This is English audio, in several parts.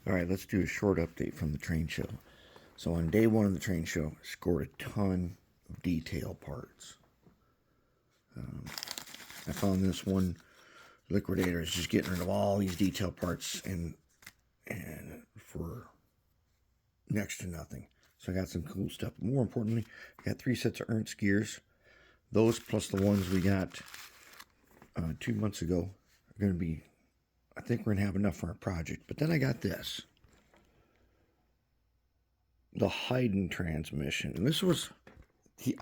All right, let's do a short update from the train show. So on day one of the train show, I scored a ton of detail parts. I found this one liquidator is just getting rid of all these detail parts and for next to nothing. So I got some cool stuff. More importantly, I got 3 sets of Ernst Gears. Those plus the ones we got 2 months ago are going to be, I think we're going to have enough for our project. But then I got this. The Heiden Transmission. And this was,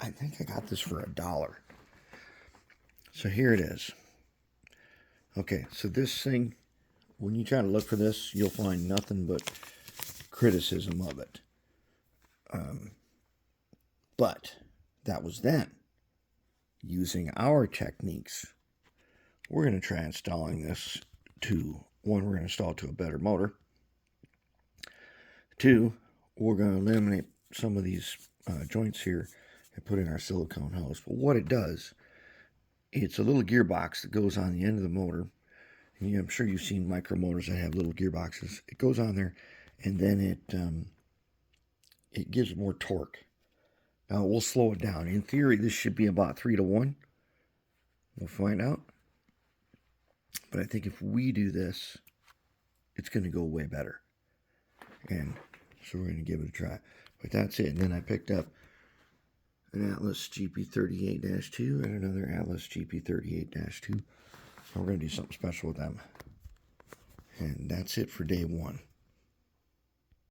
I think I got this for $1. So here it is. Okay, so this thing, when you try to look for this, you'll find nothing but criticism of it. But that was then. Using our techniques, we're going to try installing this to, one, we're going to install it to a better motor. 2, we're going to eliminate some of these joints here and put in our silicone hose. But what it does, it's a little gearbox that goes on the end of the motor. And I'm sure you've seen micro motors that have little gearboxes. It goes on there, and then it gives more torque. Now we'll slow it down. In theory, this should be about 3 to 1. We'll find out. But I think if we do this, it's going to go way better. And so we're going to give it a try. But that's it. And then I picked up an Atlas GP38-2 and another Atlas GP38-2. We're going to do something special with them. And that's it for day one.